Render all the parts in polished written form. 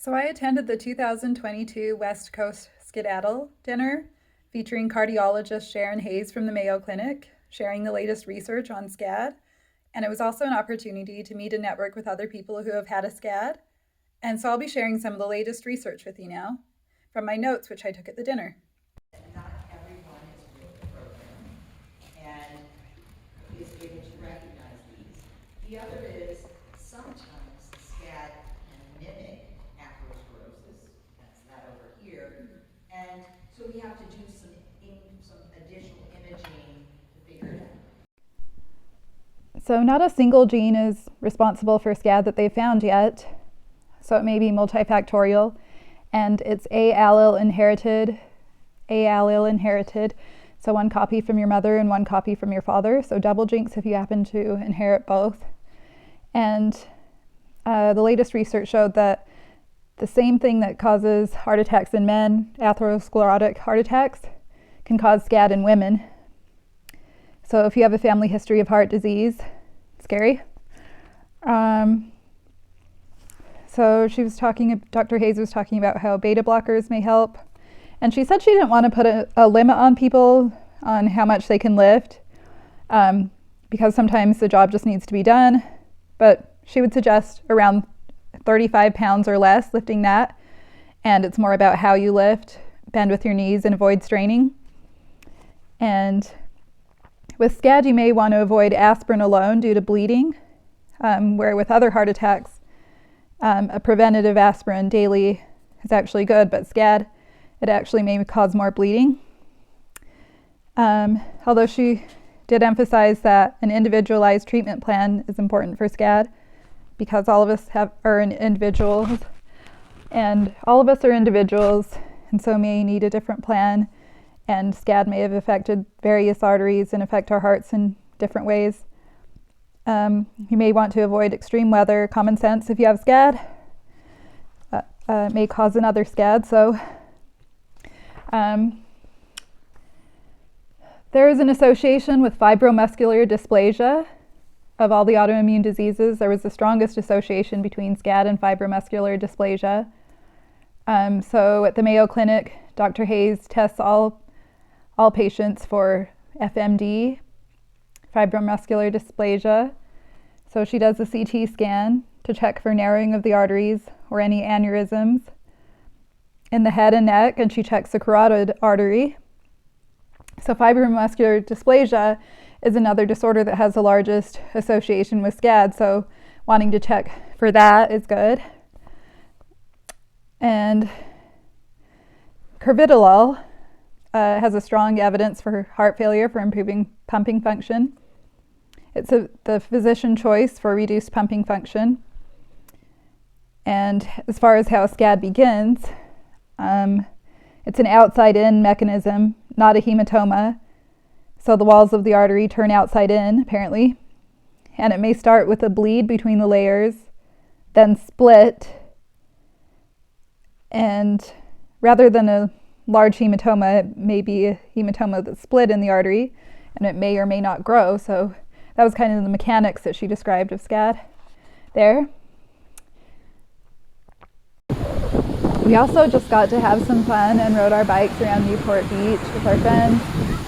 So I attended the 2022 West Coast SCADADDLE dinner featuring cardiologist Sharon Hayes from the Mayo Clinic, sharing the latest research on SCAD. And it was also an opportunity to meet and network with other people who have had a SCAD. And so I'll be sharing some of the latest research with you now from my notes, which I took at the dinner. Not everyone is with the program and is able to recognize these. The other is sometimes SCAD can mimic atherosclerosis, that's that over here, and so we have to do some additional imaging to figure it out. So not a single gene is responsible for SCAD that they've found yet, so it may be multifactorial, and it's A allele inherited, so one copy from your mother and one copy from your father, so double jinx if you happen to inherit both. And the latest research showed that the same thing that causes heart attacks in men, atherosclerotic heart attacks, can cause SCAD in women. So if you have a family history of heart disease, scary. So Dr. Hayes was talking about how beta blockers may help. And she said she didn't want to put a limit on people on how much they can lift, because sometimes the job just needs to be done. But she would suggest around 35 pounds or less lifting that. And it's more about how you lift, bend with your knees and avoid straining. And with SCAD, you may want to avoid aspirin alone due to bleeding, where with other heart attacks, a preventative aspirin daily is actually good, but SCAD, it actually may cause more bleeding. Although she did emphasize that an individualized treatment plan is important for SCAD, because all of us are individuals, and all of us are individuals, and so may need a different plan. And SCAD may have affected various arteries and affect our hearts in different ways. You may want to avoid extreme weather. Common sense, if you have SCAD, may cause another SCAD. So there is an association with fibromuscular dysplasia. Of all the autoimmune diseases, there was the strongest association between SCAD and fibromuscular dysplasia. So at the Mayo Clinic, Dr. Hayes tests all patients for FMD, fibromuscular dysplasia. So she does a CT scan to check for narrowing of the arteries or any aneurysms in the head and neck, and she checks the carotid artery. So fibromuscular dysplasia is another disorder that has the largest association with SCAD, so wanting to check for that is good. And carvedilol has a strong evidence for heart failure for improving pumping function. It's the physician choice for reduced pumping function. And as far as how SCAD begins, it's an outside-in mechanism, not a hematoma. So the walls of the artery turn outside in, apparently. And it may start with a bleed between the layers, then split. And rather than a large hematoma, it may be a hematoma that's split in the artery, and it may or may not grow. So that was kind of the mechanics that she described of SCAD there. We also just got to have some fun and rode our bikes around Newport Beach with our friends.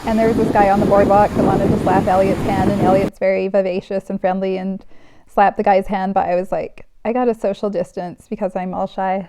And there was this guy on the boardwalk that wanted to slap Elliot's hand, and Elliot's very vivacious and friendly and slapped the guy's hand, but I was like, I got to social distance because I'm all shy.